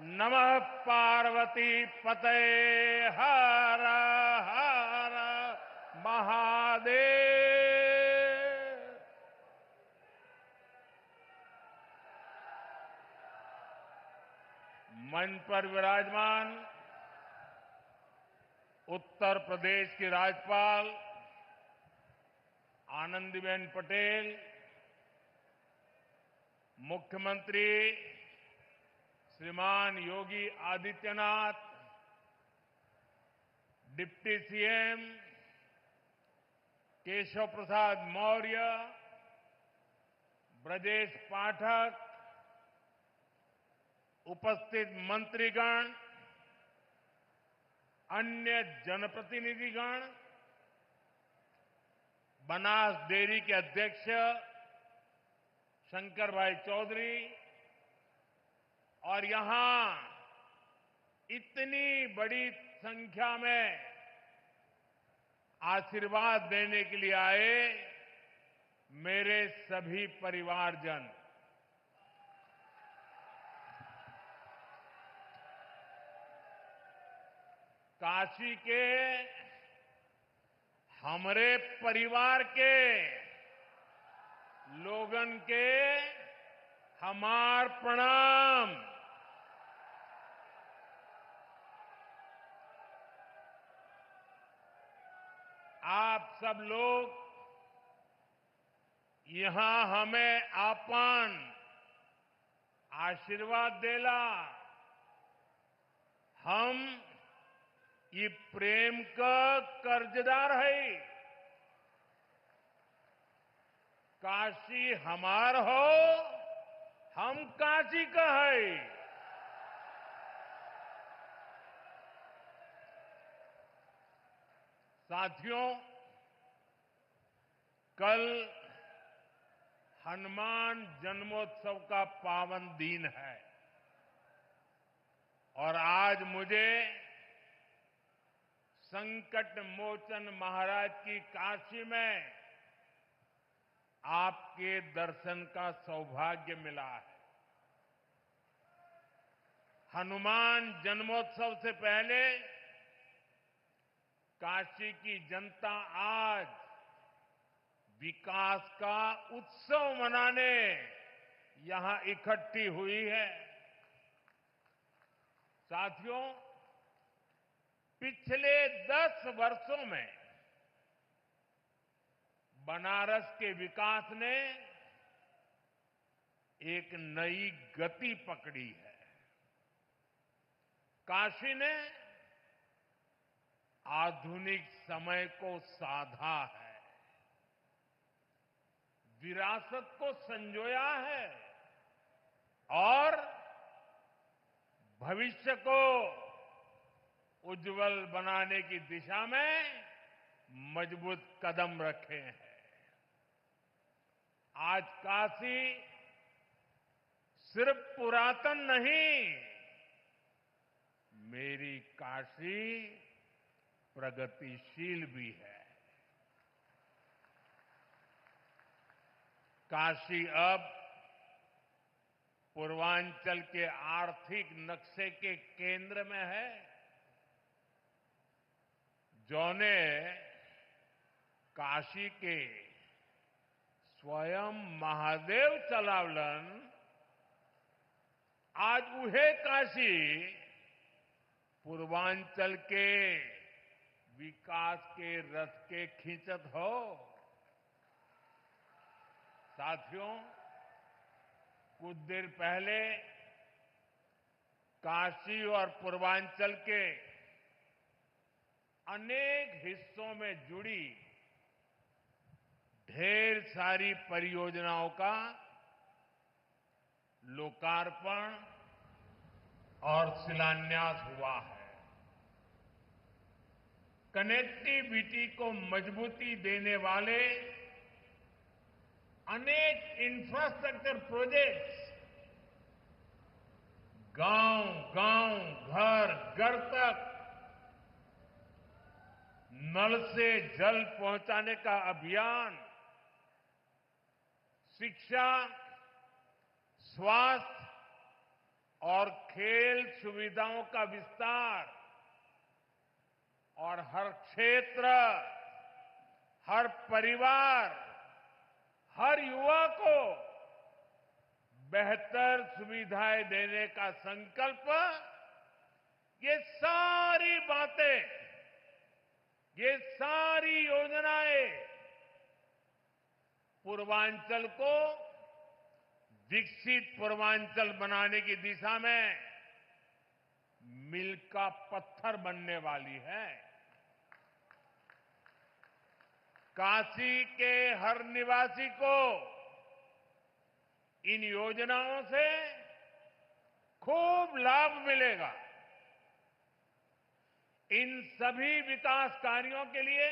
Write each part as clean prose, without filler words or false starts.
नमः पार्वती पते हर हर महादेव। मंच पर विराजमान उत्तर प्रदेश की राज्यपाल आनंदीबेन पटेल, मुख्यमंत्री श्रीमान योगी आदित्यनाथ, डिप्टी सीएम केशव प्रसाद मौर्य, ब्रजेश पाठक, उपस्थित मंत्रीगण, अन्य जनप्रतिनिधिगण, बनास डेयरी के अध्यक्ष शंकर भाई चौधरी और यहां इतनी बड़ी संख्या में आशीर्वाद देने के लिए आए मेरे सभी परिवारजन, काशी के हमारे परिवार के लोगन के हमार प्रणाम। आप सब लोग यहां हमें आपन आशीर्वाद देला, हम ये प्रेम का कर्जदार है। काशी हमार हो, हम काशी का है। साथियों, कल हनुमान जन्मोत्सव का पावन दिन है और आज मुझे संकट मोचन महाराज की काशी में आपके दर्शन का सौभाग्य मिला है। हनुमान जन्मोत्सव से पहले काशी की जनता आज विकास का उत्सव मनाने यहां इकट्ठी हुई है। साथियों, पिछले 10 वर्षों में बनारस के विकास ने एक नई गति पकड़ी है। काशी ने आधुनिक समय को साधा है, विरासत को संजोया है और भविष्य को उज्जवल बनाने की दिशा में मजबूत कदम रखे हैं। आज काशी सिर्फ पुरातन नहीं, मेरी काशी प्रगतिशील भी है। काशी अब पूर्वांचल के आर्थिक नक्शे के केंद्र में है। जौने काशी के स्वयं महादेव चलावलन, आज उहे काशी पूर्वांचल के विकास के रथ के खींचत हो। साथियों, कुछ देर पहले काशी और पूर्वांचल के अनेक हिस्सों में जुड़ी ढेर सारी परियोजनाओं का लोकार्पण और शिलान्यास हुआ है। कनेक्टिविटी को मजबूती देने वाले अनेक इंफ्रास्ट्रक्चर प्रोजेक्ट्स गांव-गांव, घर-घर तक नल से जल पहुंचाने का अभियान, शिक्षा, स्वास्थ्य और खेल सुविधाओं का विस्तार और हर क्षेत्र, हर परिवार, हर युवा को बेहतर सुविधाएं देने का संकल्प, ये सारी बातें, ये सारी योजनाएं पूर्वांचल को विकसित पूर्वांचल बनाने की दिशा में मील का पत्थर बनने वाली है। काशी के हर निवासी को इन योजनाओं से खूब लाभ मिलेगा। इन सभी विकास कार्यों के लिए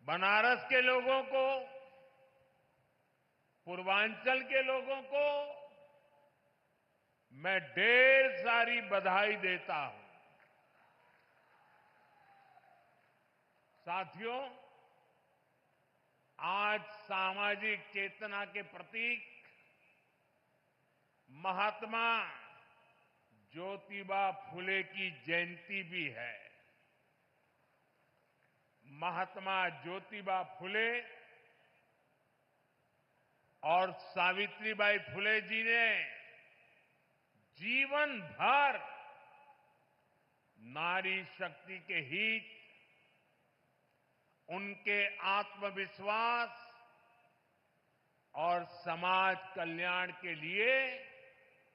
बनारस के लोगों को, पूर्वांचल के लोगों को मैं ढेर सारी बधाई देता हूं। साथियों, आज सामाजिक चेतना के प्रतीक महात्मा ज्योतिबा फुले की जयंती भी है। महात्मा ज्योतिबा फुले और सावित्रीबाई फुले जी ने जीवन भर नारी शक्ति के हित, उनके आत्मविश्वास और समाज कल्याण के लिए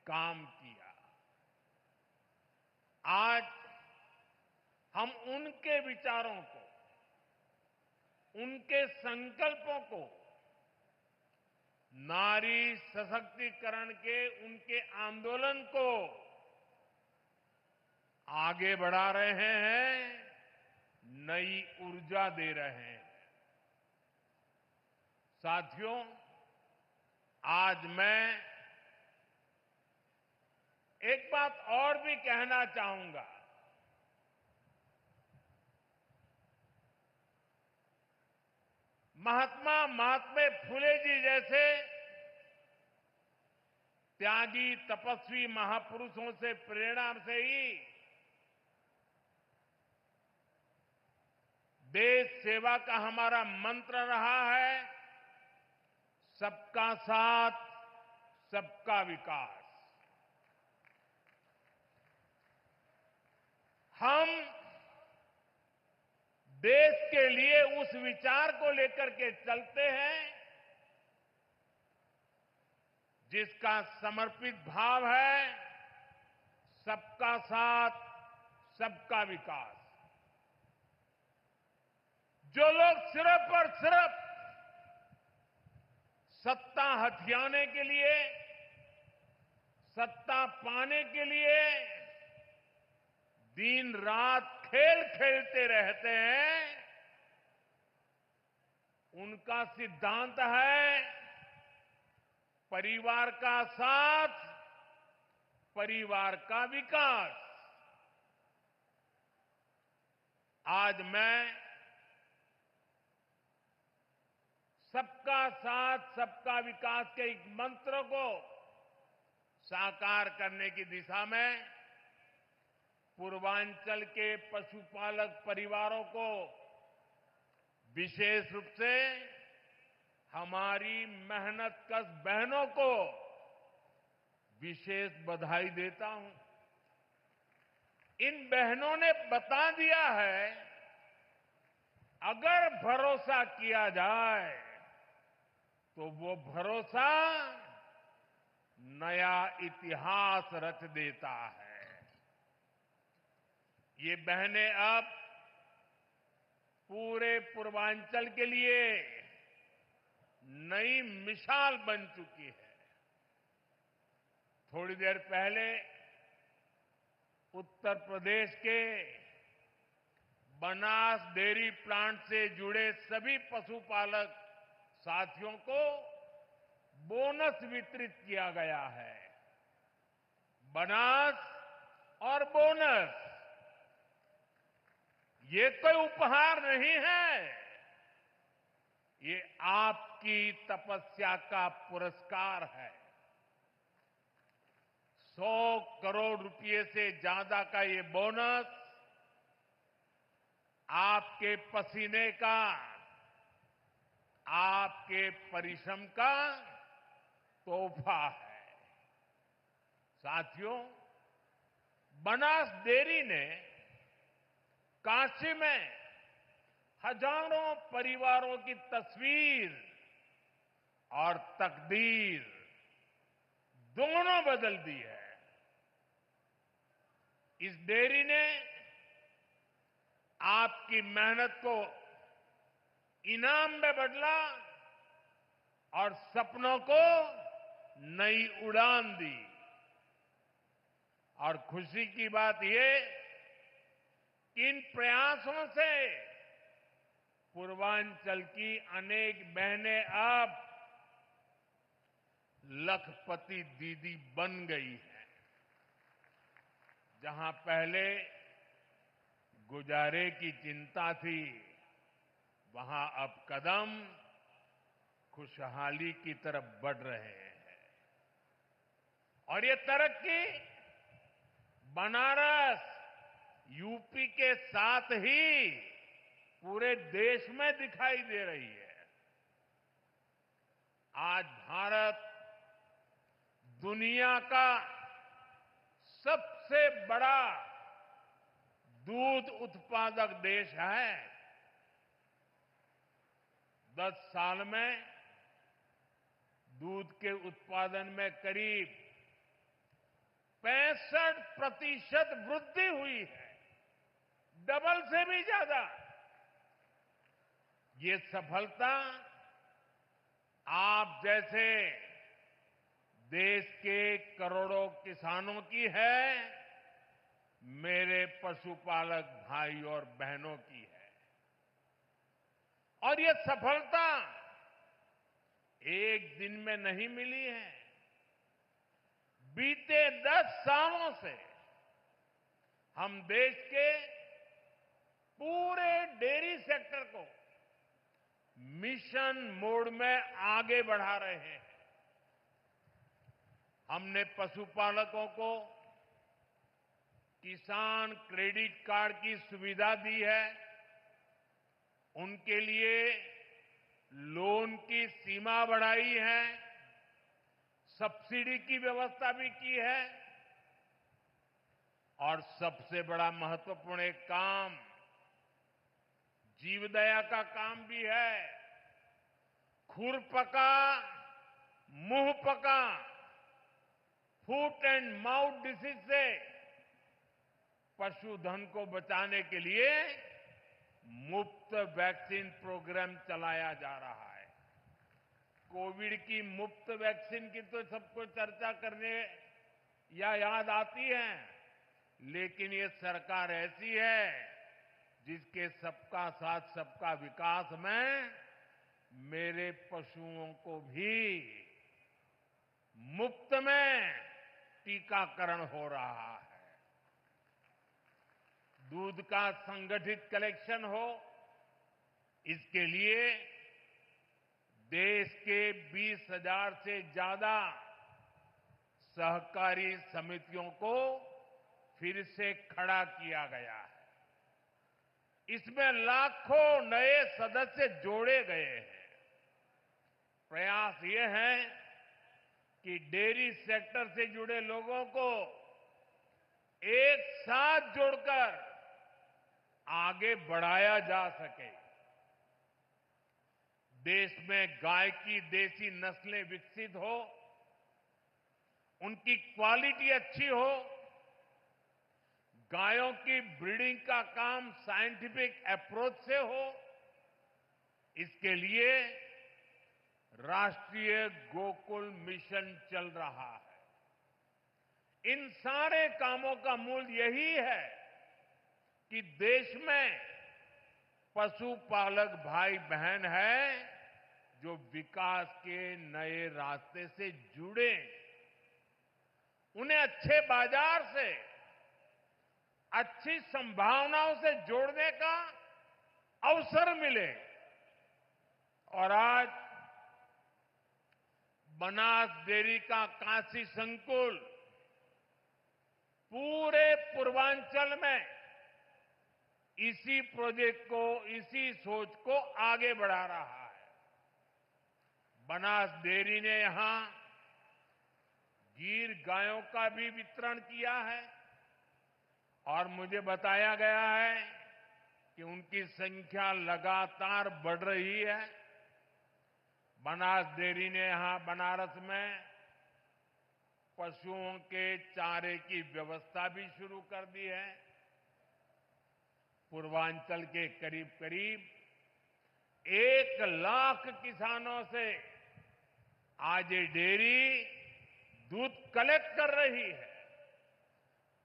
काम किया। आज हम उनके विचारों को, उनके संकल्पों को, नारी सशक्तिकरण के उनके आंदोलन को आगे बढ़ा रहे हैं, नई ऊर्जा दे रहे हैं। साथियों, आज मैं एक बात और भी कहना चाहूंगा। महात्मा फुले जी जैसे त्यागी तपस्वी महापुरुषों से प्रेरणा से ही देश सेवा का हमारा मंत्र रहा है, सबका साथ, सबका विकास। हम देश के लिए उस विचार को लेकर के चलते हैं जिसका समर्पित भाव है सबका साथ, सबका विकास। जो लोग सिर्फ और सिर्फ सत्ता हथियाने के लिए, सत्ता पाने के लिए दिन रात खेल खेलते रहते हैं, उनका सिद्धांत है परिवार का साथ, परिवार का विकास। आज मैं सबका साथ, सबका विकास के एक मंत्र को साकार करने की दिशा में पूर्वांचल के पशुपालक परिवारों को, विशेष रूप से हमारी मेहनतकश बहनों को विशेष बधाई देता हूं। इन बहनों ने बता दिया है, अगर भरोसा किया जाए तो वो भरोसा नया इतिहास रच देता है। ये बहनें अब पूरे पूर्वांचल के लिए नई मिसाल बन चुकी है। थोड़ी देर पहले उत्तर प्रदेश के बनास डेयरी प्लांट से जुड़े सभी पशुपालक साथियों को बोनस वितरित किया गया है। बनास और बोनस ये कोई उपहार नहीं है, ये आपकी तपस्या का पुरस्कार है। 100 करोड़ रुपए से ज्यादा का ये बोनस आपके पसीने का, आपके परिश्रम का तोहफा है। साथियों, बनास डेयरी ने काशी में हजारों परिवारों की तस्वीर और तकदीर दोनों बदल दी है। इस डेयरी ने आपकी मेहनत को इनाम में बदला और सपनों को नई उड़ान दी। और खुशी की बात ये कि इन प्रयासों से पूर्वांचल की अनेक बहनें अब लखपति दीदी बन गई हैं। जहां पहले गुजारे की चिंता थी, वहां अब कदम खुशहाली की तरफ बढ़ रहे हैं। और ये तरक्की बनारस, यूपी के साथ ही पूरे देश में दिखाई दे रही है। आज भारत दुनिया का सबसे बड़ा दूध उत्पादक देश है। 10 साल में दूध के उत्पादन में करीब 65% वृद्धि हुई है, डबल से भी ज्यादा। ये सफलता आप जैसे देश के करोड़ों किसानों की है, मेरे पशुपालक भाई और बहनों की है। और ये सफलता एक दिन में नहीं मिली है। बीते 10 सालों से हम देश के पूरे डेयरी सेक्टर को मिशन मोड में आगे बढ़ा रहे हैं। हमने पशुपालकों को किसान क्रेडिट कार्ड की सुविधा दी है। उनके लिए लोन की सीमा बढ़ाई है, सब्सिडी की व्यवस्था भी की है। और सबसे बड़ा महत्वपूर्ण एक काम जीवदया का काम भी है। खुरपका मुंह पका फुट एंड माउथ डिसीज से पशुधन को बचाने के लिए मुफ्त वैक्सीन प्रोग्राम चलाया जा रहा है। कोविड की मुफ्त वैक्सीन की तो सबको चर्चा करने या याद आती है, लेकिन ये सरकार ऐसी है जिसके सबका साथ सबका विकास में मेरे पशुओं को भी मुफ्त में टीकाकरण हो रहा है। दूध का संगठित कलेक्शन हो, इसके लिए देश के 20,000 से ज्यादा सहकारी समितियों को फिर से खड़ा किया गया है। इसमें लाखों नए सदस्य जोड़े गए हैं। प्रयास ये है कि डेयरी सेक्टर से जुड़े लोगों को एक साथ जोड़कर आगे बढ़ाया जा सके। देश में गाय की देसी नस्लें विकसित हो, उनकी क्वालिटी अच्छी हो, गायों की ब्रीडिंग का काम साइंटिफिक अप्रोच से हो, इसके लिए राष्ट्रीय गोकुल मिशन चल रहा है। इन सारे कामों का मूल यही है कि देश में पशुपालक भाई बहन है जो विकास के नए रास्ते से जुड़े, उन्हें अच्छे बाजार से, अच्छी संभावनाओं से जोड़ने का अवसर मिले। और आज बनास डेयरी का काशी संकुल पूरे पूर्वांचल में इसी प्रोजेक्ट को, इसी सोच को आगे बढ़ा रहा है। बनास डेयरी ने यहां गीर गायों का भी वितरण किया है और मुझे बताया गया है कि उनकी संख्या लगातार बढ़ रही है। बनास डेयरी ने यहां बनारस में पशुओं के चारे की व्यवस्था भी शुरू कर दी है। पूर्वांचल के करीब करीब 1 लाख किसानों से आज ये डेयरी दूध कलेक्ट कर रही है,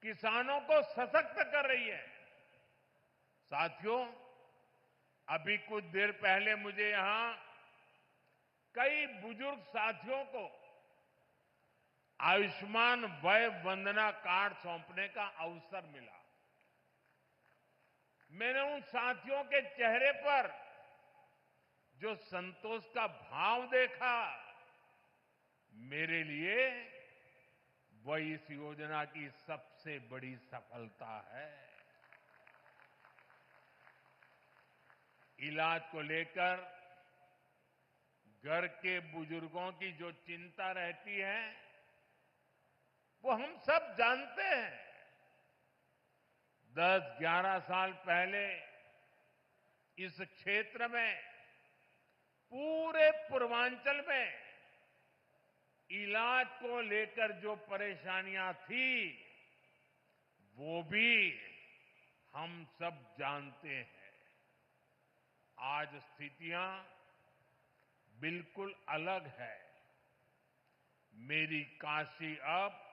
किसानों को सशक्त कर रही है। साथियों, अभी कुछ देर पहले मुझे यहां कई बुजुर्ग साथियों को आयुष्मान वय वंदना कार्ड सौंपने का अवसर मिला। मैंने उन साथियों के चेहरे पर जो संतोष का भाव देखा, मेरे लिए वह इस योजना की सबसे बड़ी सफलता है। इलाज को लेकर घर के बुजुर्गों की जो चिंता रहती है, वो हम सब जानते हैं। 10-11 साल पहले इस क्षेत्र में, पूरे पूर्वांचल में इलाज को लेकर जो परेशानियां थी, वो भी हम सब जानते हैं। आज स्थितियां बिल्कुल अलग है। मेरी काशी अब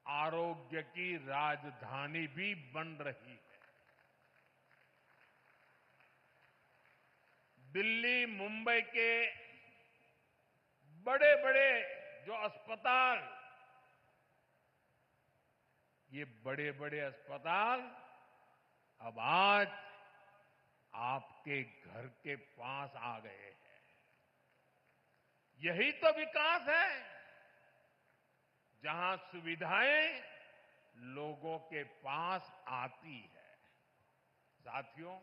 आरोग्य की राजधानी भी बन रही है। दिल्ली, मुंबई के बड़े बड़े जो अस्पताल, ये बड़े बड़े अस्पताल अब आज आपके घर के पास आ गए हैं। यही तो विकास है, जहां सुविधाएं लोगों के पास आती है। साथियों,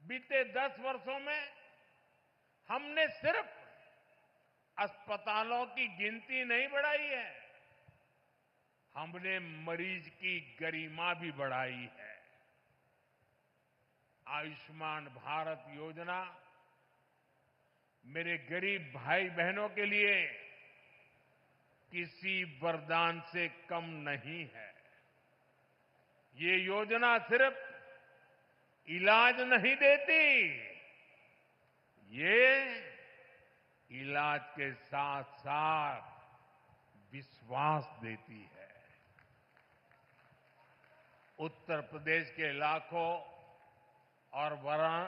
बीते 10 वर्षों में हमने सिर्फ अस्पतालों की गिनती नहीं बढ़ाई है, हमने मरीज की गरिमा भी बढ़ाई है। आयुष्मान भारत योजना मेरे गरीब भाई बहनों के लिए किसी वरदान से कम नहीं है। ये योजना सिर्फ इलाज नहीं देती, ये इलाज के साथ साथ विश्वास देती है। उत्तर प्रदेश के लाखों और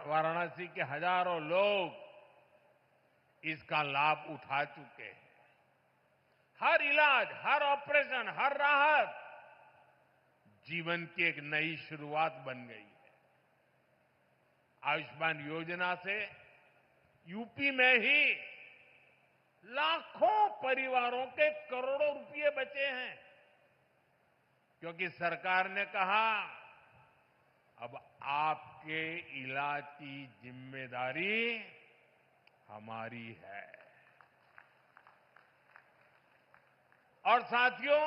वाराणसी के हजारों लोग इसका लाभ उठा चुके हैं। हर इलाज, हर ऑपरेशन, हर राहत जीवन की एक नई शुरुआत बन गई है। आयुष्मान योजना से यूपी में ही लाखों परिवारों के करोड़ों रुपए बचे हैं, क्योंकि सरकार ने कहा अब आपके इलाज की जिम्मेदारी हमारी है। और साथियों,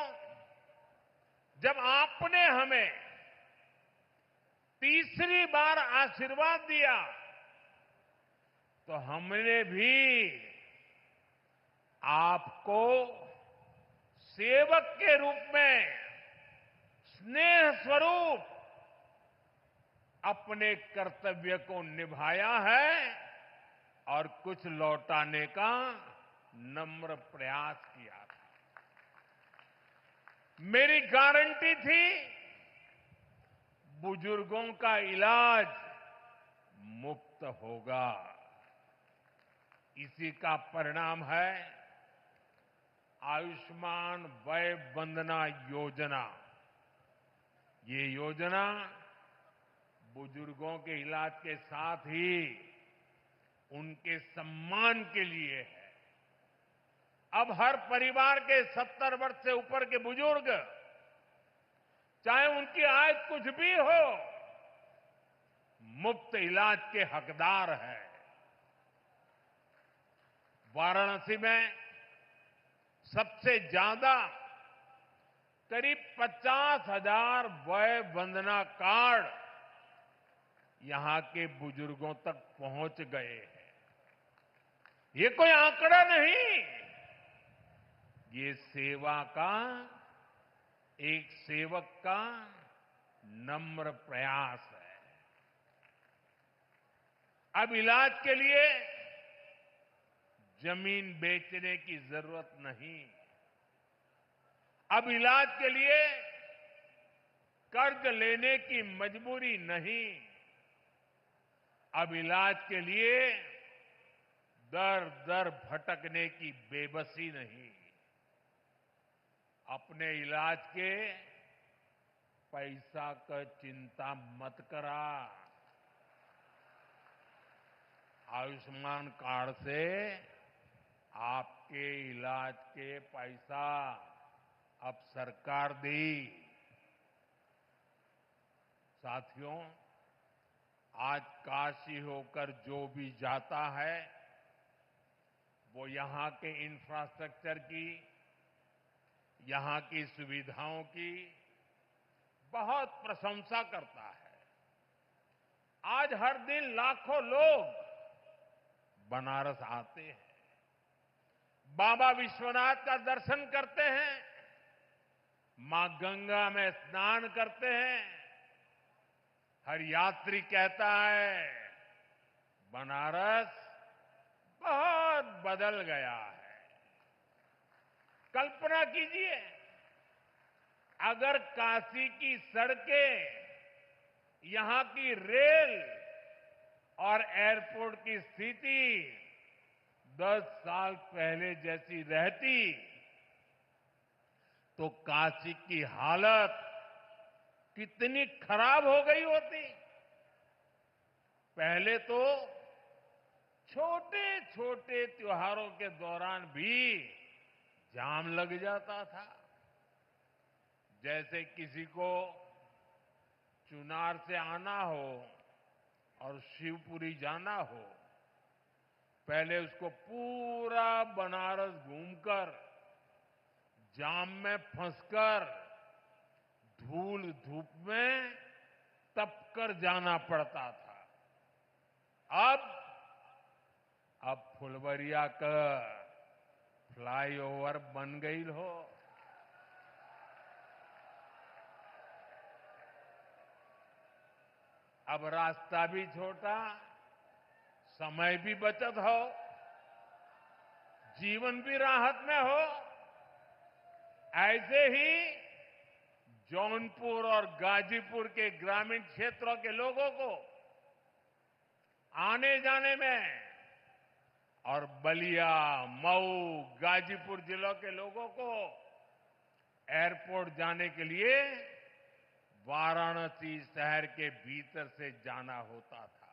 जब आपने हमें तीसरी बार आशीर्वाद दिया, तो हमने भी आपको सेवक के रूप में, स्नेह स्वरूप अपने कर्तव्य को निभाया है और कुछ लौटाने का नम्र प्रयास किया था। मेरी गारंटी थी, बुजुर्गों का इलाज मुफ्त होगा। इसी का परिणाम है आयुष्मान वय वंदना योजना। ये योजना बुजुर्गों के इलाज के साथ ही उनके सम्मान के लिए है। अब हर परिवार के 70 वर्ष से ऊपर के बुजुर्ग चाहे उनकी आय कुछ भी हो, मुफ्त इलाज के हकदार हैं। वाराणसी में सबसे ज्यादा करीब 50,000 वय वंदना कार्ड यहां के बुजुर्गों तक पहुंच गए हैं। ये कोई आंकड़ा नहीं, ये सेवा का, एक सेवक का नम्र प्रयास है। अब इलाज के लिए जमीन बेचने की जरूरत नहीं, अब इलाज के लिए कर्ज लेने की मजबूरी नहीं, अब इलाज के लिए दर दर भटकने की बेबसी नहीं। अपने इलाज के पैसा का चिंता मत करा। आयुष्मान कार्ड से आपके इलाज के पैसा अब सरकार दी। साथियों, आज काशी होकर जो भी जाता है वो यहां के इंफ्रास्ट्रक्चर की, यहां की सुविधाओं की बहुत प्रशंसा करता है। आज हर दिन लाखों लोग बनारस आते हैं, बाबा विश्वनाथ का दर्शन करते हैं, मां गंगा में स्नान करते हैं। हर यात्री कहता है बनारस बहुत बदल गया है। कल्पना कीजिए, अगर काशी की सड़कें, यहां की रेल और एयरपोर्ट की स्थिति 10 साल पहले जैसी रहती तो काशी की हालत कितनी खराब हो गई होती। पहले तो छोटे छोटे त्योहारों के दौरान भी जाम लग जाता था। जैसे किसी को चुनार से आना हो और शिवपुरी जाना हो, पहले उसको पूरा बनारस घूमकर, जाम में फंसकर, धूल धूप में तपकर जाना पड़ता था। अब फुलवरिया का फ्लाईओवर बन गई हो। अब रास्ता भी छोटा, समय भी बचत हो, जीवन भी राहत में हो। ऐसे ही जौनपुर और गाजीपुर के ग्रामीण क्षेत्रों के लोगों को आने जाने में और बलिया, मऊ, गाजीपुर जिलों के लोगों को एयरपोर्ट जाने के लिए वाराणसी शहर के भीतर से जाना होता था।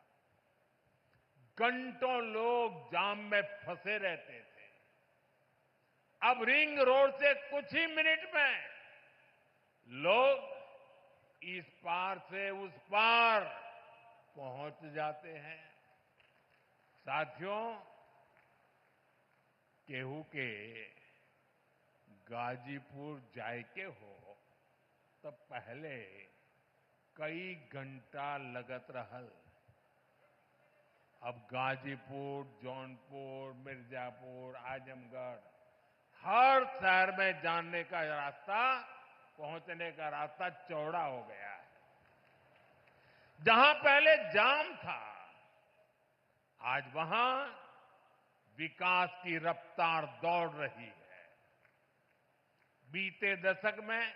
घंटों लोग जाम में फंसे रहते थे। अब रिंग रोड से कुछ ही मिनट में लोग इस पार से उस पार पहुंच जाते हैं। साथियों, केहू के गाजीपुर जायके हो तब पहले कई घंटा लगत रहल। अब गाजीपुर, जौनपुर, मिर्जापुर, आजमगढ़, हर शहर में जाने का रास्ता, पहुंचने का रास्ता चौड़ा हो गया है। जहां पहले जाम था, आज वहां विकास की रफ्तार दौड़ रही है। बीते दशक में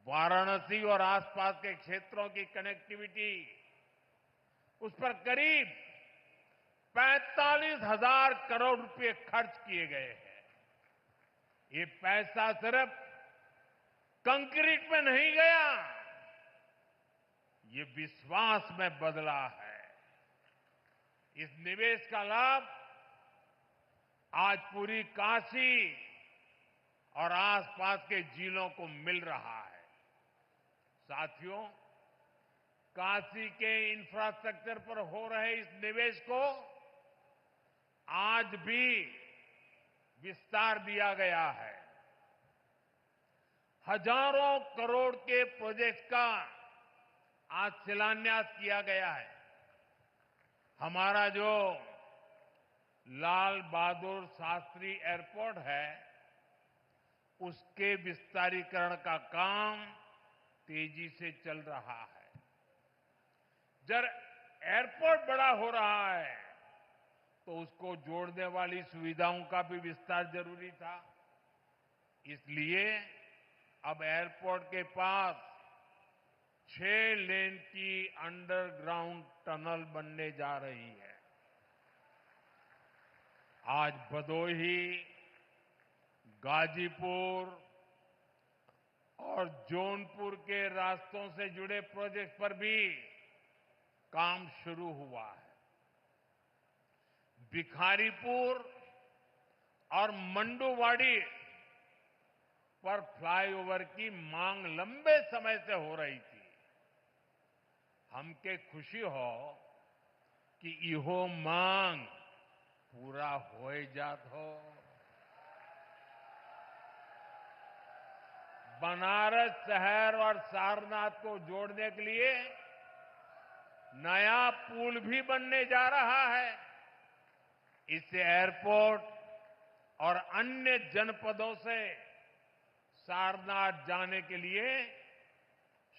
वाराणसी और आसपास के क्षेत्रों की कनेक्टिविटी, उस पर करीब 45,000 करोड़ रुपए खर्च किए गए हैं। ये पैसा सिर्फ कंक्रीट में नहीं गया, ये विश्वास में बदला है। इस निवेश का लाभ आज पूरी काशी और आसपास के जिलों को मिल रहा है। साथियों, काशी के इंफ्रास्ट्रक्चर पर हो रहे इस निवेश को आज भी विस्तार दिया गया है। हजारों करोड़ के प्रोजेक्ट का आज शिलान्यास किया गया है। हमारा जो लाल बहादुर शास्त्री एयरपोर्ट है, उसके विस्तारीकरण का काम तेजी से चल रहा है। जब एयरपोर्ट बड़ा हो रहा है तो उसको जोड़ने वाली सुविधाओं का भी विस्तार जरूरी था। इसलिए अब एयरपोर्ट के पास 6 लेन की अंडरग्राउंड टनल बनने जा रही है। आज भदोही, गाजीपुर और जौनपुर के रास्तों से जुड़े प्रोजेक्ट पर भी काम शुरू हुआ है। भिखारीपुर और मंडुवाड़ी पर फ्लाईओवर की मांग लंबे समय से हो रही थी। हमके खुशी हो कि इहो मांग पूरा हो जात हो। बनारस शहर और सारनाथ को जोड़ने के लिए नया पुल भी बनने जा रहा है। इससे एयरपोर्ट और अन्य जनपदों से सारनाथ जाने के लिए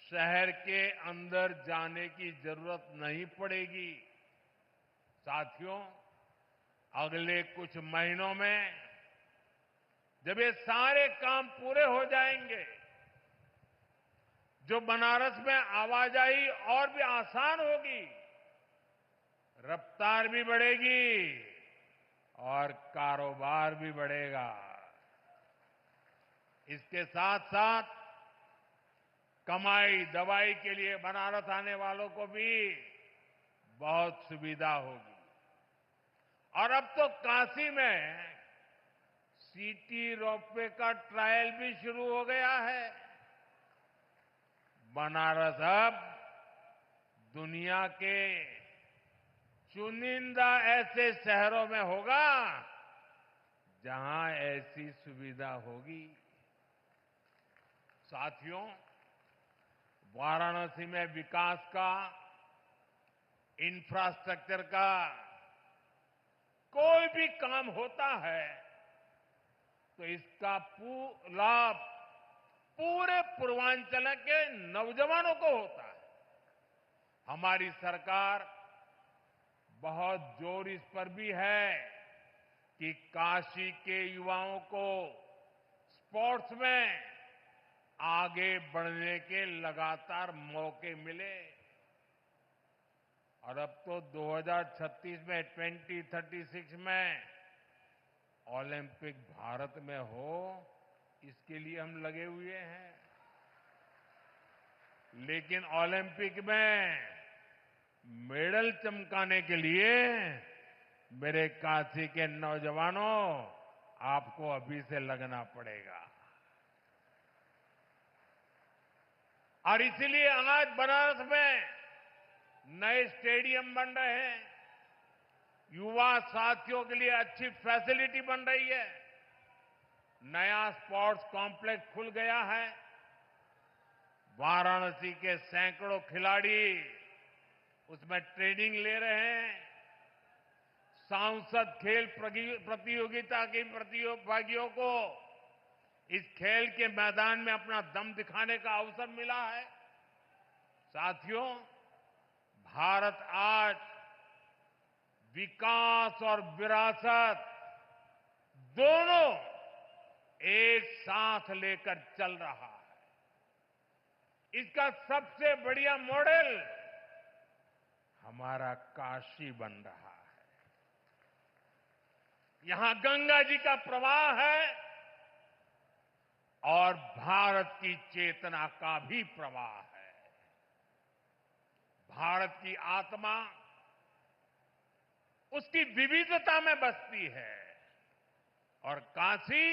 शहर के अंदर जाने की जरूरत नहीं पड़ेगी। साथियों, अगले कुछ महीनों में जब ये सारे काम पूरे हो जाएंगे, जो बनारस में आवाजाही और भी आसान होगी, रफ्तार भी बढ़ेगी और कारोबार भी बढ़ेगा। इसके साथ साथ कमाई दवाई के लिए बनारस आने वालों को भी बहुत सुविधा होगी। और अब तो काशी में सिटी रोपवे का ट्रायल भी शुरू हो गया है। बनारस अब दुनिया के चुनिंदा ऐसे शहरों में होगा जहां ऐसी सुविधा होगी। साथियों, वाराणसी में विकास का, इंफ्रास्ट्रक्चर का कोई भी काम होता है तो इसका लाभ पूरे पूर्वांचल के नौजवानों को होता है। हमारी सरकार बहुत जोर इस पर भी है कि काशी के युवाओं को स्पोर्ट्स में आगे बढ़ने के लगातार मौके मिले। और अब तो 2036 में 2036 में ओलंपिक भारत में हो, इसके लिए हम लगे हुए हैं। लेकिन ओलंपिक में मेडल चमकाने के लिए मेरे काशी के नौजवानों, आपको अभी से लगना पड़ेगा। और इसीलिए आज बनारस में नए स्टेडियम बन रहे हैं, युवा साथियों के लिए अच्छी फैसिलिटी बन रही है, नया स्पोर्ट्स कॉम्प्लेक्स खुल गया है। वाराणसी के सैकड़ों खिलाड़ी उसमें ट्रेनिंग ले रहे हैं। सांसद खेल प्रतियोगिता के प्रतिभागियों को इस खेल के मैदान में अपना दम दिखाने का अवसर मिला है। साथियों, भारत आज विकास और विरासत दोनों एक साथ लेकर चल रहा है। इसका सबसे बढ़िया मॉडल हमारा काशी बन रहा है। यहां गंगा जी का प्रवाह है और भारत की चेतना का भी प्रवाह है। भारत की आत्मा उसकी विविधता में बसती है और काशी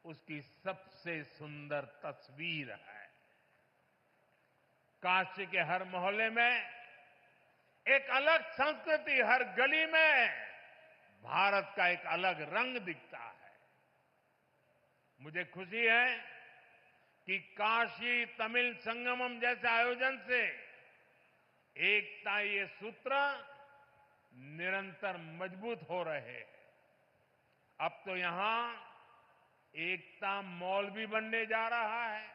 उसकी सबसे सुंदर तस्वीर है। काशी के हर मोहल्ले में एक अलग संस्कृति, हर गली में भारत का एक अलग रंग दिखता है। मुझे खुशी है कि काशी तमिल संगमम जैसे आयोजन से एकता ये सूत्र निरंतर मजबूत हो रहे हैं। अब तो यहां एकता मॉल भी बनने जा रहा है।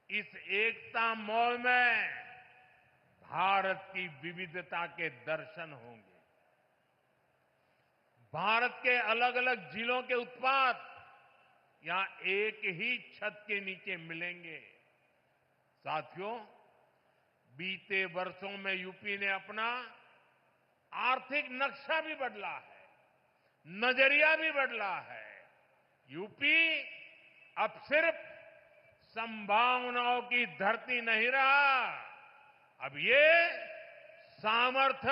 इस एकता मॉल में भारत की विविधता के दर्शन होंगे। भारत के अलग अलग जिलों के उत्पाद यहां एक ही छत के नीचे मिलेंगे। साथियों, बीते वर्षों में यूपी ने अपना आर्थिक नक्शा भी बदला है, नजरिया भी बदला है। यूपी अब सिर्फ संभावनाओं की धरती नहीं रहा, अब ये सामर्थ्य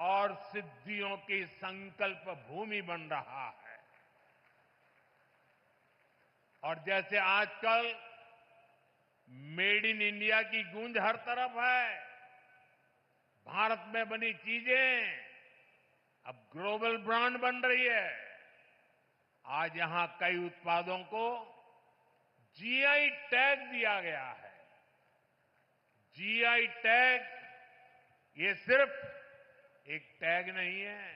और सिद्धियों की संकल्प भूमि बन रहा है। और जैसे आजकल मेड इन इंडिया की गूंज हर तरफ है, भारत में बनी चीजें अब ग्लोबल ब्रांड बन रही है। आज यहां कई उत्पादों को जीआई टैग दिया गया है। जीआई टैग ये सिर्फ एक टैग नहीं है,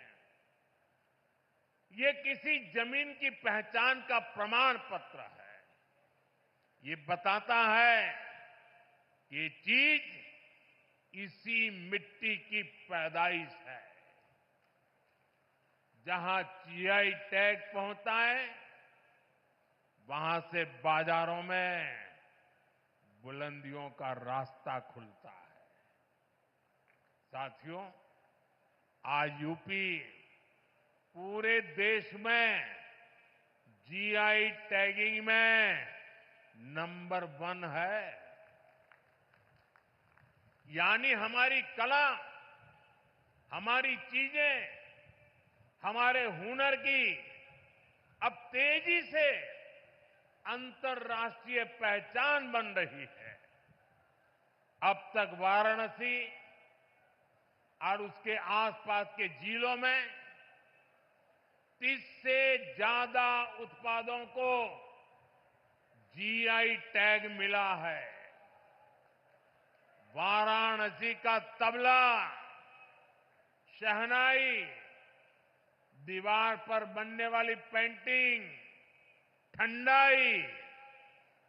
ये किसी जमीन की पहचान का प्रमाण पत्र है। ये बताता है कि ये चीज इसी मिट्टी की पैदाइश है। जहां जीआई टैग पहुंचता है, वहां से बाजारों में बुलंदियों का रास्ता खुलता है। साथियों, आज यूपी पूरे देश में जीआई टैगिंग में नंबर 1 है। यानी हमारी कला, हमारी चीजें, हमारे हुनर की अब तेजी से अंतर्राष्ट्रीय पहचान बन रही है। अब तक वाराणसी और उसके आसपास के जिलों में 30 से ज्यादा उत्पादों को जीआई टैग मिला है। वाराणसी का तबला, शहनाई, दीवार पर बनने वाली पेंटिंग, ठंडाई,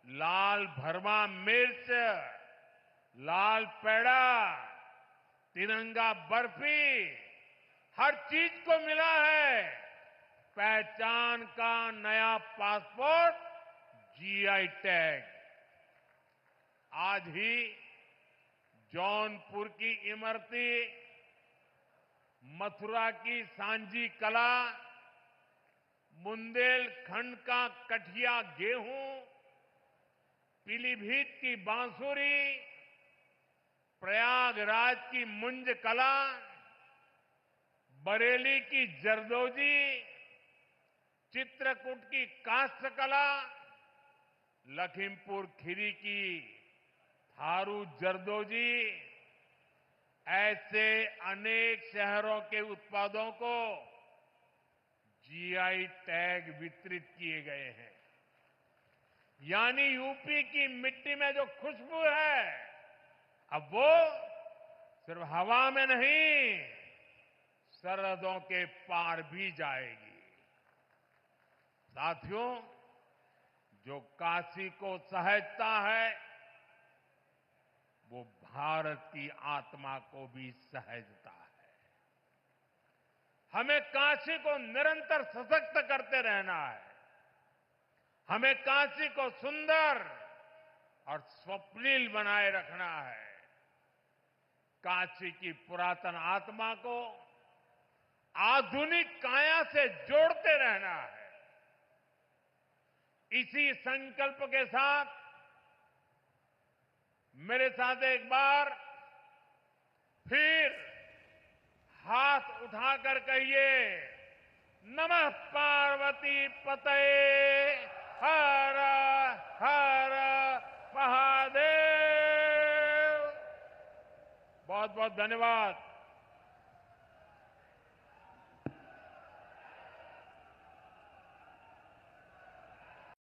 लाल भरमा मिर्च, लाल पेड़ा, तिरंगा बर्फी, हर चीज को मिला है पहचान का नया पासपोर्ट, जीआई टैग। आज ही जौनपुर की इमरती, मथुरा की सांझी कला, बुंदेलखंड का कठिया गेहूं, पीलीभीत की बांसुरी, प्रयागराज की मुंज कला, बरेली की जरदोजी, चित्रकूट की काष्ठ कला, लखीमपुर खीरी की थारू जरदोजी, ऐसे अनेक शहरों के उत्पादों को जीआई टैग वितरित किए गए हैं। यानी यूपी की मिट्टी में जो खुशबू है, अब वो सिर्फ हवा में नहीं, सरहदों के पार भी जाएगी। साथियों, जो काशी को सहजता है, वो भारत की आत्मा को भी सहजता है। हमें काशी को निरंतर सशक्त करते रहना है। हमें काशी को सुंदर और स्वप्निल बनाए रखना है। काशी की पुरातन आत्मा को आधुनिक काया से जोड़ते रहना है। इसी संकल्प के साथ मेरे साथ एक बार फिर हाथ उठाकर कहिए, नमः पार्वती पतये हर हर महादेव। बहुत बहुत धन्यवाद।